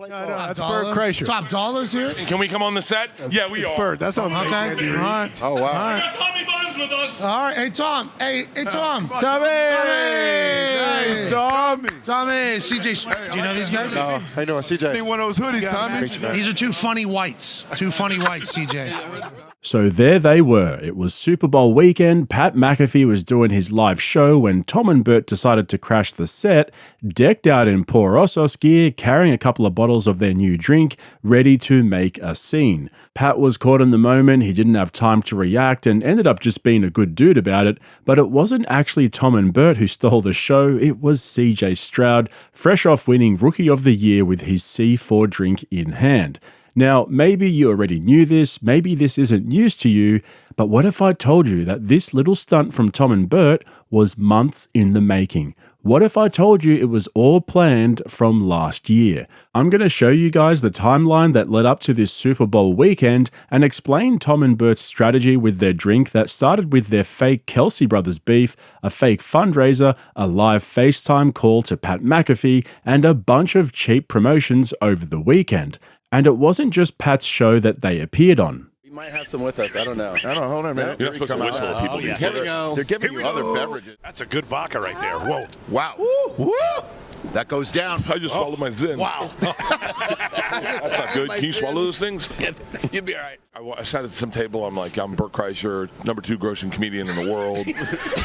No, that's Bert Kreischer. Top dollars here? Can we come on the set? Yeah, we are. Bert, that's not Okay. All right. Oh, wow. All right. We got Tommy Buns with us. All right. Hey, Tom. Hey, Tom. Tommy! Nice, Tommy! Tommy, CJ. Do you know these guys? No, I know, CJ. Need one of those hoodies, Tommy. These are two funny whites. Two funny whites, CJ. So there they were. It was Super Bowl weekend. Pat Mcafee was doing his live show when Tom and Bert decided to crash the set, decked out in poor Osos gear, carrying a couple of bottles of their new drink, ready to make a scene. Pat was caught in the moment. He didn't have time to react and ended up just being a good dude about it. But it wasn't actually Tom and Bert who stole the show. It was CJ Stroud, fresh off winning Rookie of the Year with his C4 drink in hand. Now, maybe you already knew this, maybe this isn't news to you, but what if I told you that this little stunt from Tom and Bert was months in the making? What if I told you it was all planned from last year? I'm going to show you guys the timeline that led up to this Super Bowl weekend and explain Tom and Bert's strategy with their drink that started with their fake Kelsey brothers beef, a fake fundraiser, a live FaceTime call to Pat Mcafee, and a bunch of cheap promotions over the weekend. And it wasn't just Pat's show that they appeared on. We might have some with us. I don't know. Hold on a minute. You're not supposed to whistle at people these days. They're giving you other beverages. That's a good vodka right there. Whoa. Wow. Woo. That goes down. I just swallowed my Zin. Wow. That's not good. Can you swallow those things? You'd be all right. I sat at some table. I'm Bert Kreischer, #2 grossing comedian in the world.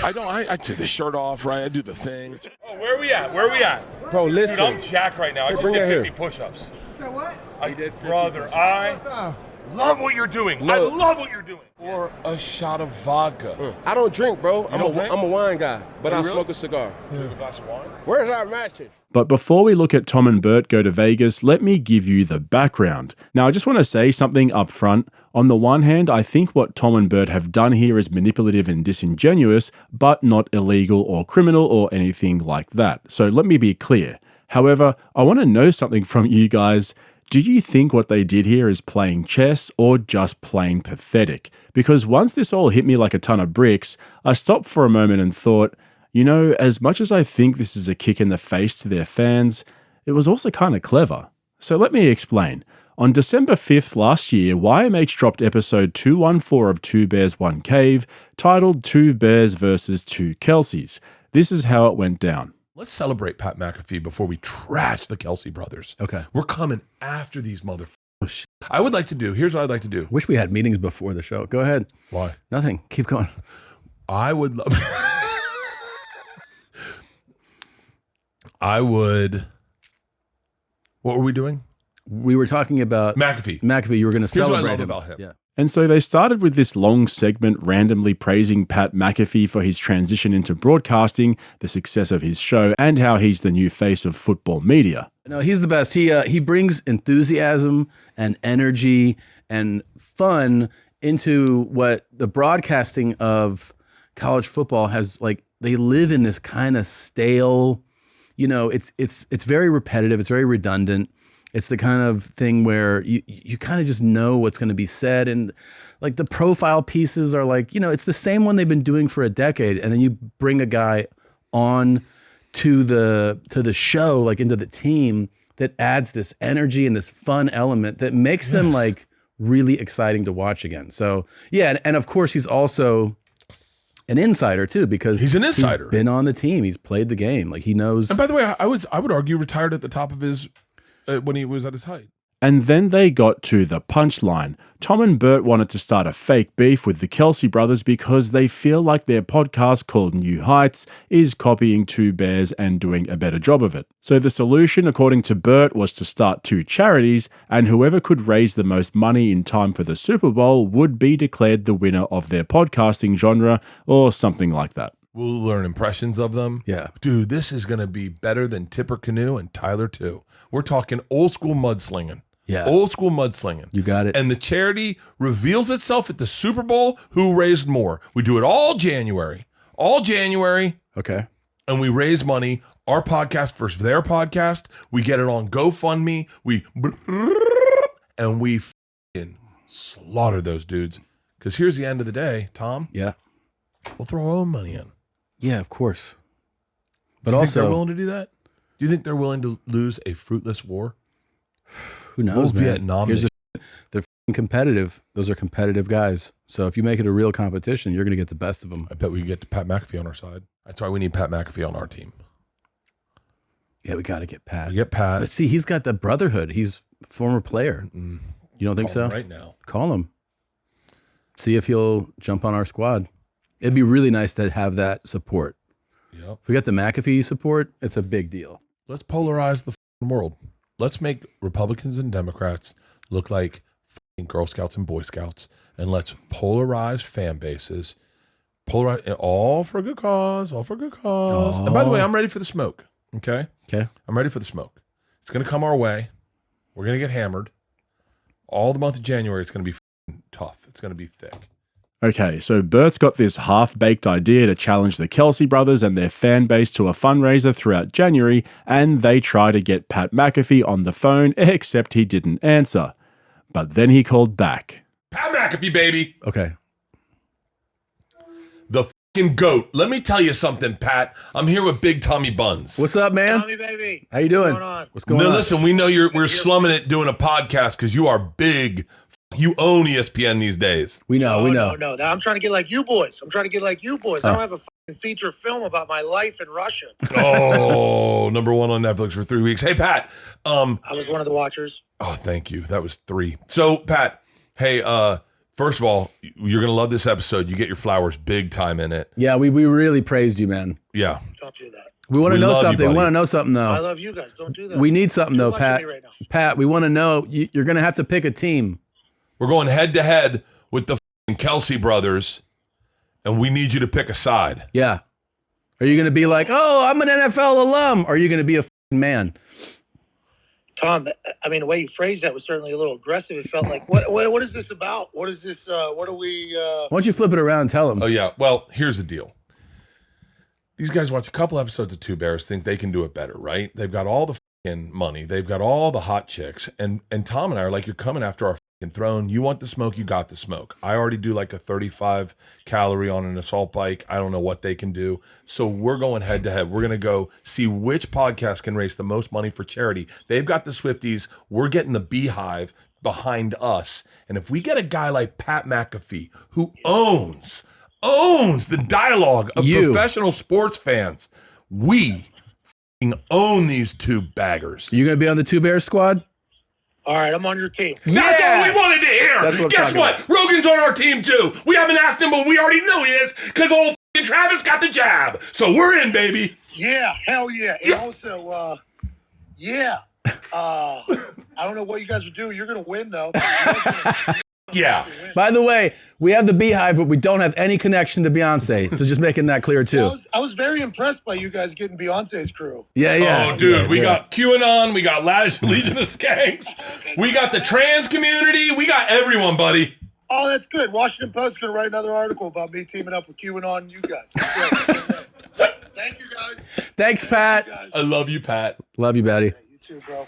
I take the shirt off, right? I do the thing. Oh, where are we at? Bro, listen. Dude, I'm jacked right now. I just bring did it 50 push-ups. So what? I did 50 I love what you're doing. Look. I love what you're doing. Or a shot of vodka. I don't drink, bro. don't drink? I'm a wine guy, but I really? smoke a cigar. Drink a glass of wine. Where's our matches? But before we look at Tom and Bert go to Vegas, let me give you the background. Now, I just want to say something up front. On the one hand, I think what Tom and Bert have done here is manipulative and disingenuous, but not illegal or criminal or anything like that. So let me be clear. However, I want to know something from you guys. Do you think what they did here is playing chess or just plain pathetic? Because once this all hit me like a ton of bricks, I stopped for a moment and thought, you know, as much as I think this is a kick in the face to their fans, it was also kind of clever. So let me explain. On December 5th last year, YMH dropped episode 214 of Two Bears, One Cave, titled Two Bears versus Two Kelseys. This is how it went down. Let's celebrate Pat Mcafee before we trash the Kelsey brothers. Okay. We're coming after these motherfuckers. Here's what I'd like to do. Wish we had meetings before the show. Go ahead. Why? Nothing. Keep going. I would love... What were we doing? We were talking about Mcafee. Mcafee, you were going to Here's what I celebrate love him. about him. Yeah. And so they started with this long segment randomly praising Pat Mcafee for his transition into broadcasting, the success of his show, and how he's the new face of football media. No, he's the best. He brings enthusiasm and energy and fun into what the broadcasting of college football has, like, they live in this kind of stale, you know, it's very repetitive, it's very redundant. It's the kind of thing where you kind of just know what's going to be said. And like the profile pieces are like, you know, it's the same one they've been doing for a decade. And then you bring a guy on to the show, like into the team, that adds this energy and this fun element that makes them like really exciting to watch again. So yeah. And of course he's also an insider too, because he's an insider. He's been on the team. He's played the game. Like he knows. And by the way, I would argue retired at the top of his, when he was at his height. And then they got to the punchline. Tom and Bert wanted to start a fake beef with the Kelsey brothers because they feel like their podcast called New Heights is copying Two Bears and doing a better job of it. So the solution, according to Bert, was to start two charities, and whoever could raise the most money in time for the Super Bowl would be declared the winner of their podcasting genre, or something like that. We'll learn impressions of them. Yeah. Dude, this is going to be better than Tipper Canoe and Tyler too. We're talking old school mudslinging. Yeah. Old school mudslinging. You got it. And the charity reveals itself at the Super Bowl. Who raised more? We do it all January. All January. Okay. And we raise money. Our podcast versus their podcast. We get it on GoFundMe. And we slaughter those dudes. Because here's the end of the day, Tom. Yeah. We'll throw our own money in. Yeah, of course. But Do you also, think they're willing to do that? Do you think they're willing to lose a fruitless war? Who knows, man? Vietnam. They're f***ing competitive. Those are competitive guys. So if you make it a real competition, you're going to get the best of them. I bet we can get Pat McAfee on our side. That's why we need Pat McAfee on our team. Yeah, we got to get Pat. We get Pat. But see, he's got the brotherhood. He's a former player. You don't think Call him so? right now. Call him. See if he'll jump on our squad. It'd be really nice to have that support. Yep. If we got the McAfee support, it's a big deal. Let's polarize the world. Let's make Republicans and Democrats look like Girl Scouts and Boy Scouts, and let's polarize fan bases. Polarize all for a good cause. All for a good cause. And by the way, I'm ready for the smoke. Okay. Okay. I'm ready for the smoke. It's going to come our way. We're going to get hammered. All the month of January, it's going to be tough. It's going to be thick. Okay, so Bert's got this half-baked idea to challenge the Kelsey brothers and their fan base to a fundraiser throughout January, and they try to get Pat McAfee on the phone, except he didn't answer. But then he called back. Pat McAfee, baby. Okay. The fucking GOAT. Let me tell you something, Pat. I'm here with Big Tommy Buns. What's up, man? Tommy, baby. How you doing? What's going on? What's going No, on? listen, we know we're slumming it doing a podcast because you are big. You own ESPN these days. We know. No. I'm trying to get like you boys. I don't have a fucking feature film about my life in Russia. Oh, number one on Netflix for 3 weeks. Hey, Pat. I was one of the watchers. Oh, thank you. That was 3. So, Pat, hey, first of all, you're going to love this episode. You get your flowers big time in it. Yeah, we really praised you, man. Yeah. Don't do that. We want to We know love you, something. We buddy. want to know something, I though. love you guys. Don't do that. We need something, though, Too much of Pat. me right now. Pat, we want to know. You're going to have to pick a team. We're going head to head with the Kelsey brothers, and we need you to pick a side. Yeah. Are you going to be like, oh, I'm an NFL alum? Or are you going to be a man? Tom, I mean, the way you phrased that was certainly a little aggressive. It felt like, what is this about? What is this? What are we? Why don't you flip it around and tell them? Oh, yeah. Well, here's the deal. These guys watch a couple episodes of Two Bears, think they can do it better, right? They've got all the fucking money. They've got all the hot chicks. And Tom and I are like, you're coming after our fucking throne. You want the smoke, you got the smoke. I already do like a 35 calorie on an assault bike. I don't know what they can do. So we're going head to head. We're going to go see which podcast can raise the most money for charity. They've got the Swifties. We're getting the Beehive behind us. And if we get a guy like Pat McAfee, who owns the dialogue of professional sports fans, we own these two baggers. You going to be on the Two Bears squad? All right, I'm on your team. That's all we wanted to hear. That's what I'm Guess talking what? about. Rogan's on our team too. We haven't asked him, but we already know he is because old Travis got the jab. So we're in, baby. Yeah, hell yeah. And also, yeah. I don't know what you guys are doing. You're going to win, though. Yeah. By the way, we have the Beehive, but we don't have any connection to Beyonce. So just making that clear, too. I was very impressed by you guys getting Beyonce's crew. Yeah. Oh, dude, Yeah, we yeah. got QAnon, we got Legion of Skanks, we got the trans community, we got everyone, buddy. Oh, that's good. Washington Post is going to write another article about me teaming up with QAnon and you guys. Thank you, guys. Thanks, Pat. Guys. I love you, Pat. Love you, Betty. You too, bro.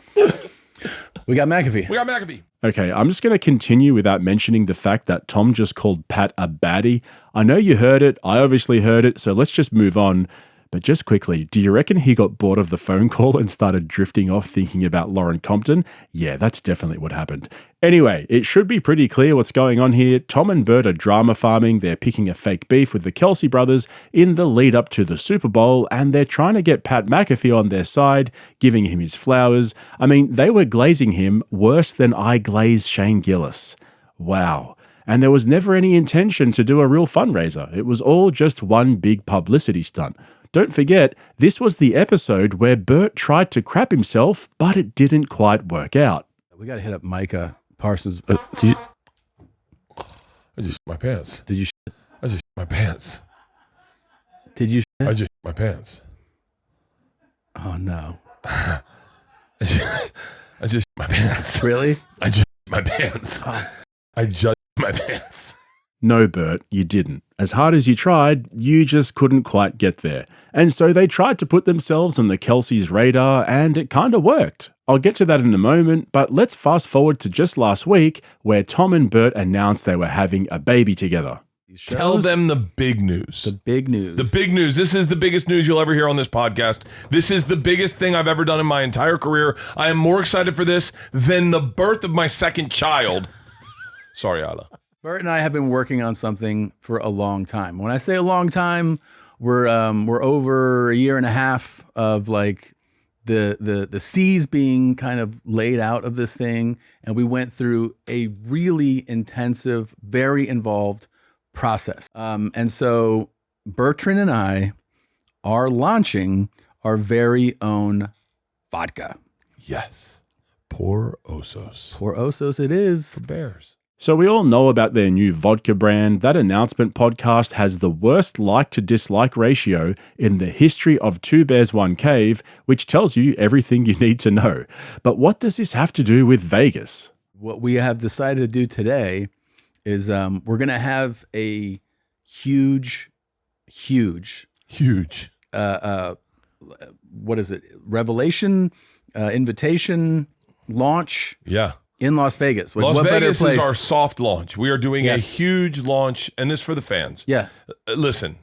We got McAfee. We got McAfee. Okay, I'm just going to continue without mentioning the fact that Tom just called Pat a baddie. I know you heard it. I obviously heard it. So let's just move on. But just quickly, do you reckon he got bored of the phone call and started drifting off thinking about Lauren Compton? Yeah, that's definitely what happened. Anyway, it should be pretty clear what's going on here. Tom and Bert are drama farming. They're picking a fake beef with the Kelsey brothers in the lead up to the Super Bowl, and they're trying to get Pat McAfee on their side, giving him his flowers. I mean, they were glazing him worse than I glaze Shane Gillis. Wow. And there was never any intention to do a real fundraiser. It was all just one big publicity stunt. Don't forget, this was the episode where Bert tried to crap himself, but it didn't quite work out. We got to hit up Micah Parsons. Did you? I just shit my pants. Did you? I just shit my pants. Did you? I just shit my pants. Oh no! I just shit my pants. Really? I just shit my pants. I just shit my pants. No, Bert, you didn't. As hard as you tried, you just couldn't quite get there. And so they tried to put themselves on the Kelsey's radar, and it kind of worked. I'll get to that in a moment, but let's fast forward to just last week, where Tom and Bert announced they were having a baby together. Tell them the big news. The big news. The big news. This is the biggest news you'll ever hear on this podcast. This is the biggest thing I've ever done in my entire career. I am more excited for this than the birth of my second child. Sorry, Isla. Bert and I have been working on something for a long time. When I say a long time, we're over a year and a half of like the seeds being kind of laid out of this thing, and we went through a really intensive, very involved process. And so Bertrand and I are launching our very own vodka. Yes. Poor Osos. Poor Osos it is. Bears. So we all know about their new vodka brand. That announcement podcast has the worst like to dislike ratio in the history of Two Bears, One Cave, which tells you everything you need to know. But what does this have to do with Vegas? What we have decided to do today is we're going to have a huge, what is it? Revelation, invitation, launch. Yeah. In Las Vegas. Las what better Vegas place? is our soft launch. We are doing Yes. a huge launch, and this for the fans. Yeah. Listen,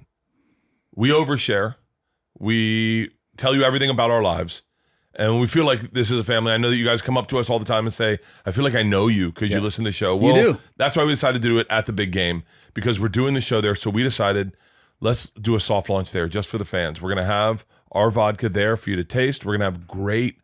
we overshare. We tell you everything about our lives. And we feel like this is a family. I know that you guys come up to us all the time and say, I feel like I know you because you listen to the show. Well, do. That's why we decided to do it at the big game, because we're doing the show there. So we decided, let's do a soft launch there just for the fans. We're going to have our vodka there for you to taste. We're going to have great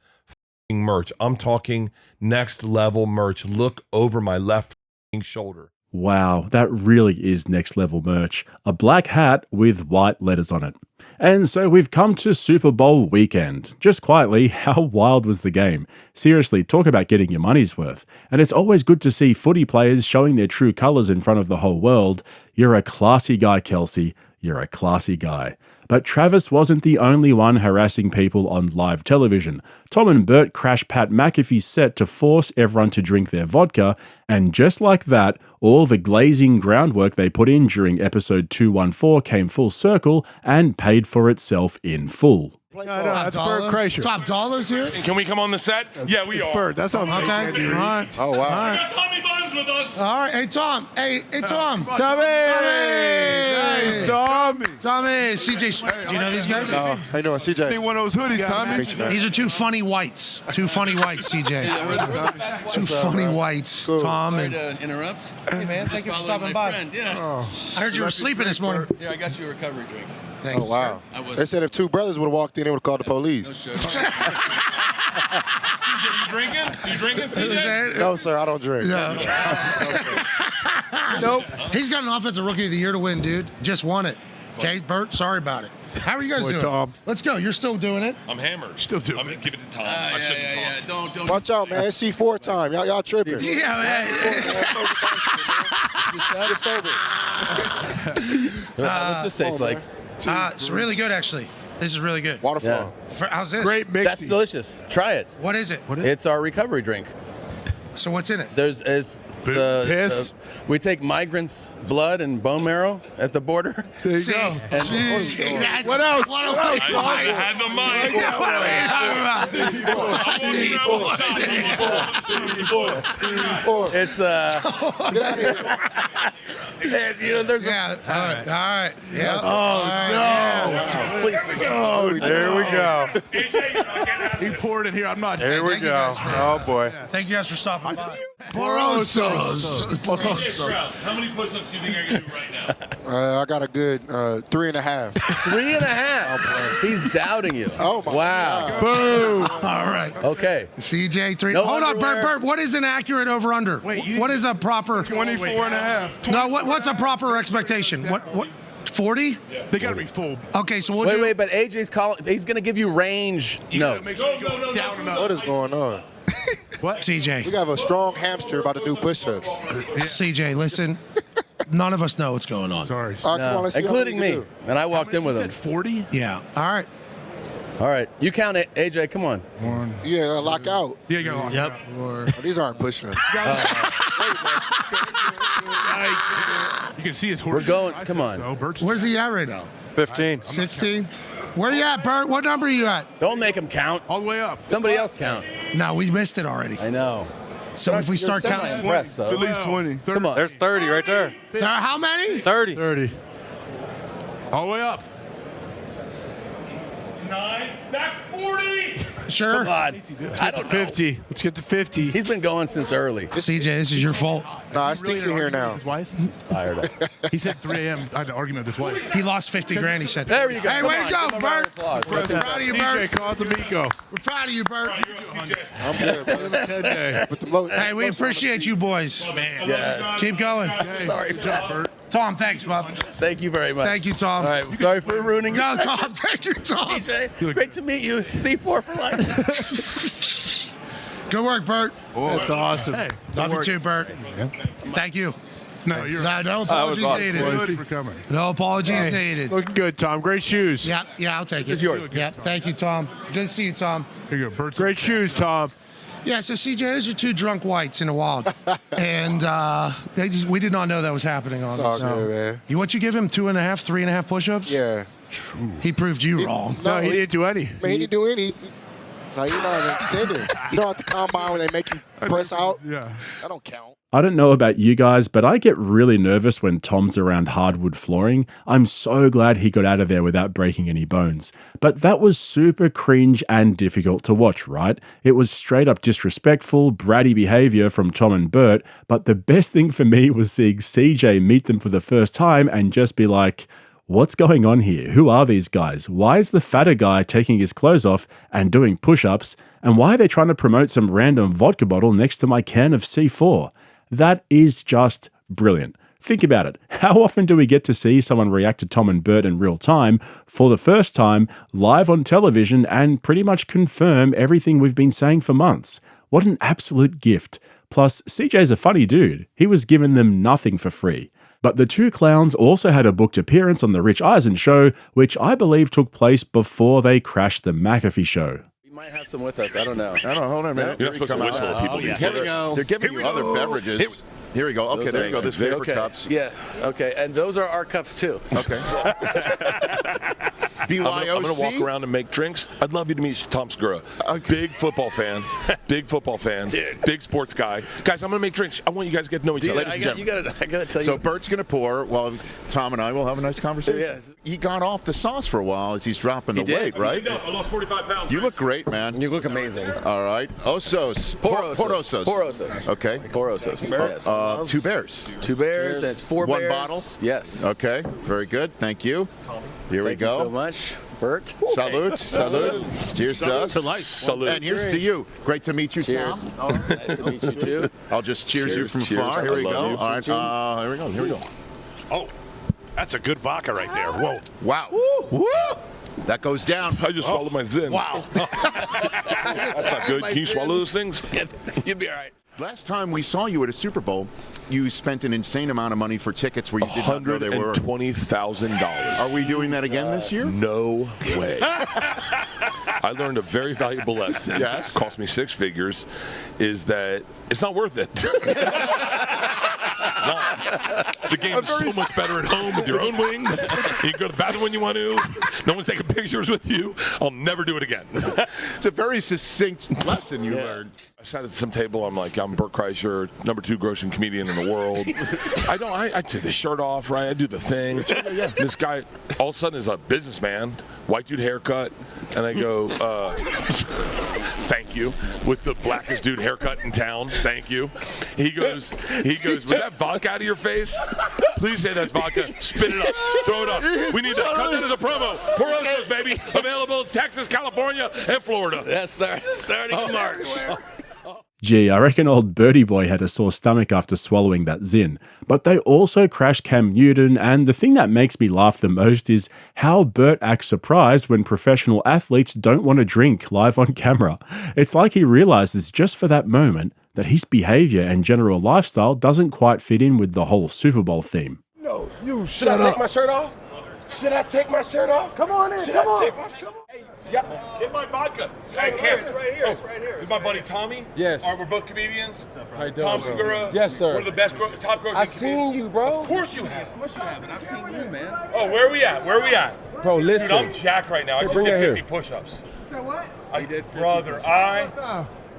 merch. I'm talking next level merch. Look over my left shoulder. Wow, that really is next level merch. A black hat with white letters on it. And so we've come to Super Bowl weekend. Just quietly, how wild was the game? Seriously, talk about getting your money's worth. And it's always good to see footy players showing their true colours in front of the whole world. You're a classy guy, Kelsey. You're a classy guy. But Travis wasn't the only one harassing people on live television. Tom and Bert crashed Pat Mcafee's set to force everyone to drink their vodka, and just like that, all the glazing groundwork they put in during episode 214 came full circle and paid for itself in full. No, that's Bert Kreischer. Top dollars here? Can we come on the set? Yeah, we are. Bert, that's not Okay. All right. Oh, wow. All right. Tommy Buns with us. All right. Hey, Tom. Hey, Tom. Tommy! Nice, Tommy! Tommy. CJ. Do you know these guys? How you doing, Need CJ? one of those hoodies, Tommy. Thanks, man. These are two funny whites. Two funny whites, CJ. Two funny whites, Cool. Tom. And, interrupt. hey, man. Thank you for stopping by. Yeah. I heard you were sleeping this morning. Here, I got you a recovery drink. Thank Oh, you, wow. I was- They said if two brothers would have walked in, they would have called the police. CJ, you drinking? You drinking, CJ? sir. No, sir, I don't drink. Nope. He's got an offensive rookie of the year to win, dude. Just won it. Okay, Bert, sorry about it. How are you guys doing? Tom. Let's go. You're still doing it? I'm hammered. Still doing I'm gonna give it to Tom. I shouldn't talk. Don't. Watch out, man. It's C4 time. Y'all tripping. Yeah, man. Get sober. What's this taste like? It's really good, actually. This is really good. Waterfall. How's this? Great mix. That's delicious. Try it. What is it? It's our recovery drink. So what's in it? There's Piss. we take migrants' blood and bone marrow at the border. There you See? go. See, that's- What else? What else? I had the mic. It's Get out of here. there's Yeah. All right. Yeah. please. Oh, there we go. He Poured it here. I'm not. Here we go. Oh boy. Thank you guys for stopping by. How many push-ups do you think I can do right now? I got a good 3.5. 3.5. He's doubting you. Oh, my wow. God. Boom. All right. Okay. CJ 3. No Hold on, underwear. Bert. What is an accurate over under? What is a proper 24 and a half. No, what's a proper expectation? What 40? They gotta be full. Okay, so we'll do Wait, but AJ's calling. He's gonna give you range notes. No. Down and up. What is going on? CJ. We got a strong hamster about to do push-ups. CJ, listen. None of us know what's going on. Sorry. All right, come on, let's see Including what we me. can do. And I walked in with You him. said 40? Yeah. All right. All right. You count it, AJ. Come on. One. Yeah, lock out. Yeah, you go. Yep. These aren't push-ups. You can see his horse. We're going- come on. Where's he at right now? 15. 16. Where you at, Bert? What number are you at? Don't make him count. All the way up. Somebody else count. No, we missed it already. I know. So if we start counting, Impressed, It's at though. least 20. Come on. There's 30 right there. there are how many? 30. 30. All the way up. 9. That's 40. Sure. Come on. I don't know. 50. Let's get to 50. He's been going since early. CJ, this is your fault. Nah, it stinks in here now. His wife? Fired up. He said 3 a.m. I had an argument with his wife. He lost 50 grand, he said. There you go. Hey, Come way on. to go, Give him a round Bert. of applause. We're proud of you, Bert. CJ, call it to Miko. We're proud of you, Bert. I'm good, brother. 10 day. With the low, Hey, we appreciate you boys. Man. Yeah. Keep going. Sorry, Good job, Bert. Tom, thanks, bub. Thank you very much. Thank you, Tom. All right. Sorry for ruining No, your Tom, thank you, Tom. TJ, great to meet you. C4 for life. Good work, Bert. That's awesome. Hey, Love you too, Bert. Thank you. no, you're No apologies needed. Thanks for coming. No apologies needed. Looking good, Tom. Great shoes. Yeah, I'll take it. This is yours. Yep, thank you, Tom. Good to see you, Tom. Here you go, Bert. Great shoes, Tom. Yeah, so CJ, those are two drunk whites in the wild, and we did not know that was happening on It's us. all So. good, man. What you give him 2.5, 3.5 push-ups? Yeah. He proved you wrong. No, he didn't do any. Man, he didn't do any. Like, you're not an extender. You don't have to combine when they make you press out. Yeah. That don't count. I don't know about you guys, but I get really nervous when Tom's around hardwood flooring. I'm so glad he got out of there without breaking any bones. But that was super cringe and difficult to watch, right? It was straight up disrespectful, bratty behavior from Tom and Bert, but the best thing for me was seeing CJ meet them for the first time and just be like, what's going on here? Who are these guys? Why is the fatter guy taking his clothes off and doing push-ups? And why are they trying to promote some random vodka bottle next to my can of C4? That is just brilliant. Think about it. How often do we get to see someone react to Tom and Bert in real time for the first time, live on television, and pretty much confirm everything we've been saying for months? What an absolute gift. Plus, CJ's a funny dude. He was giving them nothing for free. But the two clowns also had a booked appearance on the Rich Eisen show, which I believe took place before they crashed the McAfee show. We might have some with us. I don't know. I don't know. Hold on a minute. You're not supposed to whistle at people these Here we days. go. They're giving you other beverages. Here we go. Okay, Those there are- you go. There's paper Okay. cups. Yeah. Okay. And those are our cups too. Okay. I'm going to walk around and make drinks. I'd love you to meet Tom Segura. Big football fan. Big football fan. Big sports guy. Guys, I'm going to make drinks. I want you guys to get to know each other. ladies and gentlemen. I gotta tell So you. Bert's going to pour while Tom and I will have a nice conversation. Yes. He got off the sauce for a while as he's dropping the did. weight, right? I lost 45 pounds. You look great, man. You look amazing. All right. Osos. Porosos. Porosos. Okay. Porosos. Yes. 2 bears. 2 bears. And it's 4 One bears. bottle? Yes. Okay. Very good. Thank you. Here we Thank you go. so much, Bert. Salute. Salute. Cheers to us. to life. Salute. And here's to you. Great to meet you, Cheers. Tom. Oh, nice to meet you too. I'll just cheers you Cheers. from Cheers. far. I Here we love go. you. All right. Here we go. Here we go. Oh, that's a good vodka right there. Whoa. Wow. Woo. That goes down. I just swallowed my Zin. Wow. That's not good. Can you swallow those things? You'd be all right. Last time we saw you at a Super Bowl, you spent an insane amount of money for tickets where you did not know they were. $120,000. Are we doing that again this year? No way. I learned a very valuable lesson. Yes. Cost me 6 figures. Is that it's not worth it. It's not. The game is so much better at home with your own wings. You can go to the bathroom when you want to. No one's taking pictures with you. I'll never do it again. It's a very succinct lesson you learned. I sat at some table. I'm like, I'm Bert Kreischer, number 2 grossing comedian in the world. I take the shirt off, right? I do the thing. This guy, all of a sudden, is a businessman, white dude haircut, and I go, thank you, with the blackest dude haircut in town. Thank you. He goes, was that vodka out of your face? Please say that's vodka. Spit it up. Throw it up. We need that. Cut that as a promo. Osos, baby. Available in Texas, California, and Florida. Yes, sir. Starting in March. Gee, I reckon old Birdie Boy had a sore stomach after swallowing that Zin. But they also crashed Cam Newton, and the thing that makes me laugh the most is how Bert acts surprised when professional athletes don't want to drink live on camera. It's like he realizes just for that moment that his behavior and general lifestyle doesn't quite fit in with the whole Super Bowl theme. No, you should I take my shirt off? Should I take my shirt off? Come on in. Should I take my shirt off? Hey, yeah. Get my vodka. Hey, Cam. It's right here. It's right here. Is my buddy Tommy? Yes. We're both comedians. How you doing, Tom bro? Segura. Yes, sir. One of the best top grossing I seen you, bro. Of course you have. Of course you haven't. I've seen you, man. Oh, where are we at? Where are we at? Bro, listen. Dude, I'm jacked right now. I just bring did it 50 here. push-ups. You said what? I did 50 brother,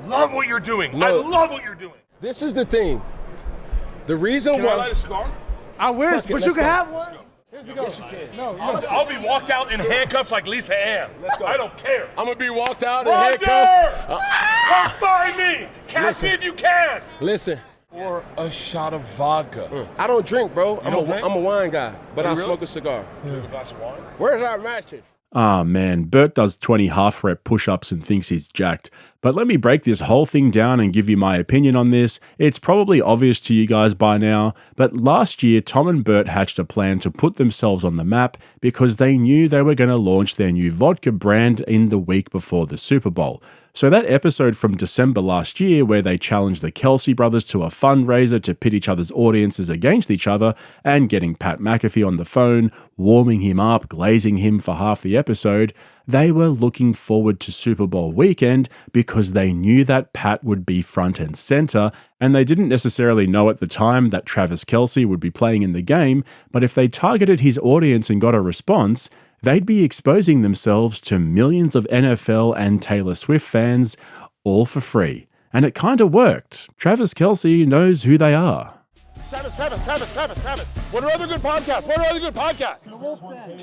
love what you're doing. No. I love what you're doing. This is the thing. The reason Can why. I light a cigar? I wish, Fuck it, but let's you can go. have one. Here's the go. Yes, you can. No, I'll be walked out in handcuffs like Lisa Ann. Let's go. I don't care. I'm gonna be walked out in Roger! handcuffs. Come find me. Catch me if you can. Listen. Or a shot of vodka. I don't drink, bro. I'm don't drink? a wine guy, but I really? smoke a cigar. Drink a glass of wine. Where's our matches? Ah, man, Bert does 20 half-rep push-ups and thinks he's jacked. But let me break this whole thing down and give you my opinion on this. It's probably obvious to you guys by now, but last year, Tom and Bert hatched a plan to put themselves on the map because they knew they were going to launch their new vodka brand in the week before the Super Bowl. So that episode from December last year where they challenged the Kelsey brothers to a fundraiser to pit each other's audiences against each other and getting Pat Mcafee on the phone, warming him up, glazing him for half the episode, they were looking forward to Super Bowl weekend because they knew that Pat would be front and center, and they didn't necessarily know at the time that Travis Kelce would be playing in the game, but if they targeted his audience and got a response, they'd be exposing themselves to millions of NFL and Taylor Swift fans, all for free. And it kind of worked. Travis Kelce knows who they are. Travis. What are other good podcasts?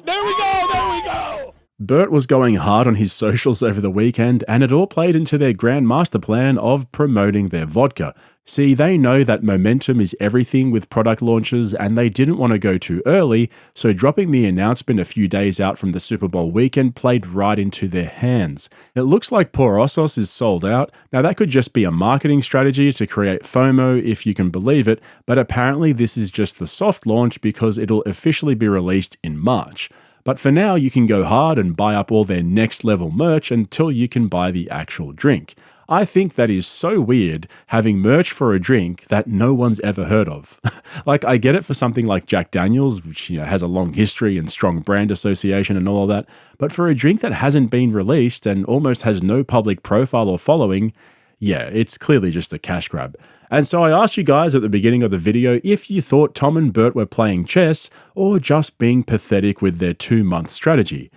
There we go. Bert was going hard on his socials over the weekend, and it all played into their grand master plan of promoting their vodka. See, they know that momentum is everything with product launches, and they didn't want to go too early, so dropping the announcement a few days out from the Super Bowl weekend played right into their hands. It looks like Por Osos is sold out. Now, that could just be a marketing strategy to create FOMO, if you can believe it, but apparently this is just the soft launch because it'll officially be released in March. But for now, you can go hard and buy up all their next level merch until you can buy the actual drink. I think that is so weird, having merch for a drink that no one's ever heard of. Like, I get it for something like Jack Daniels, which has a long history and strong brand association and all of that, but for a drink that hasn't been released and almost has no public profile or following, yeah, it's clearly just a cash grab. And so I asked you guys at the beginning of the video if you thought Tom and Bert were playing chess or just being pathetic with their 2-month strategy.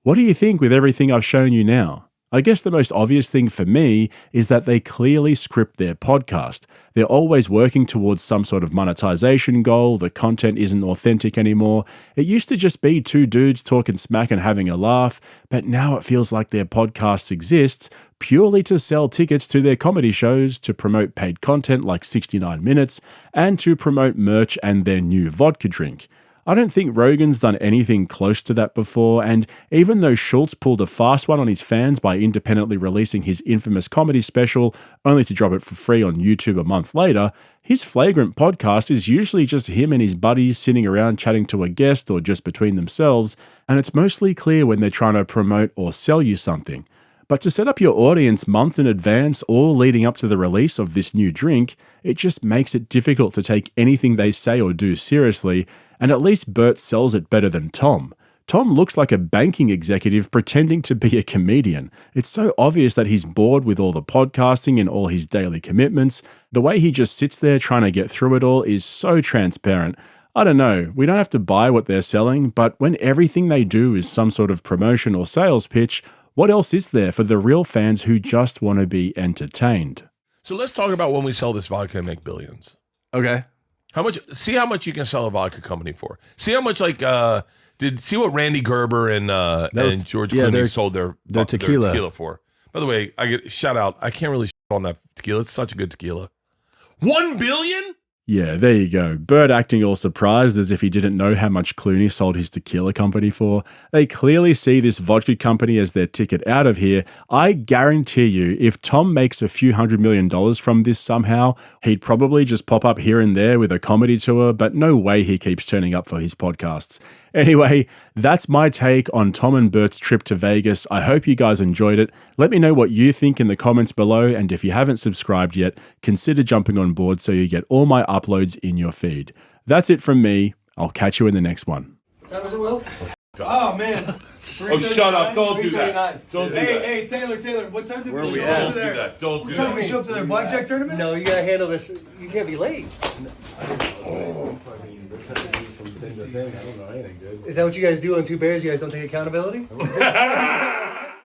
What do you think with everything I've shown you now? I guess the most obvious thing for me is that they clearly script their podcast. They're always working towards some sort of monetization goal, the content isn't authentic anymore. It used to just be two dudes talking smack and having a laugh, but now it feels like their podcast exists purely to sell tickets to their comedy shows, to promote paid content like 69 Minutes, and to promote merch and their new vodka drink. I don't think Rogan's done anything close to that before, and even though Schultz pulled a fast one on his fans by independently releasing his infamous comedy special, only to drop it for free on YouTube a month later, his flagrant podcast is usually just him and his buddies sitting around chatting to a guest or just between themselves, and it's mostly clear when they're trying to promote or sell you something. But to set up your audience months in advance or leading up to the release of this new drink, it just makes it difficult to take anything they say or do seriously, and at least Bert sells it better than Tom. Tom looks like a banking executive pretending to be a comedian. It's so obvious that he's bored with all the podcasting and all his daily commitments. The way he just sits there trying to get through it all is so transparent. I don't know, we don't have to buy what they're selling, but when everything they do is some sort of promotion or sales pitch, what else is there for the real fans who just want to be entertained? So let's talk about when we sell this vodka and make billions. Okay. See how much you can sell a vodka company for. See how much see what Randy Gerber and George Clooney sold their tequila for. By the way, I get shout out. I can't really on that tequila. It's such a good tequila. $1 billion? Yeah, there you go. Bert acting all surprised as if he didn't know how much Clooney sold his tequila company for. They clearly see this vodka company as their ticket out of here. I guarantee you, if Tom makes a few $100 million from this somehow, he'd probably just pop up here and there with a comedy tour, but no way he keeps turning up for his podcasts. Anyway, that's my take on Tom and Bert's trip to Vegas. I hope you guys enjoyed it. Let me know what you think in the comments below, and if you haven't subscribed yet, consider jumping on board so you get all my uploads in your feed. That's it from me. I'll catch you in the next one. What time is it, Will? Oh, man. Oh, shut up. Don't do that. Don't do that. Hey, Taylor, what time did we show Don't up to do there? that. Don't do What time that. did we show up to their blackjack tournament? No, you gotta handle this. You can't be late. Is that what you guys do on Two Bears? You guys don't take accountability?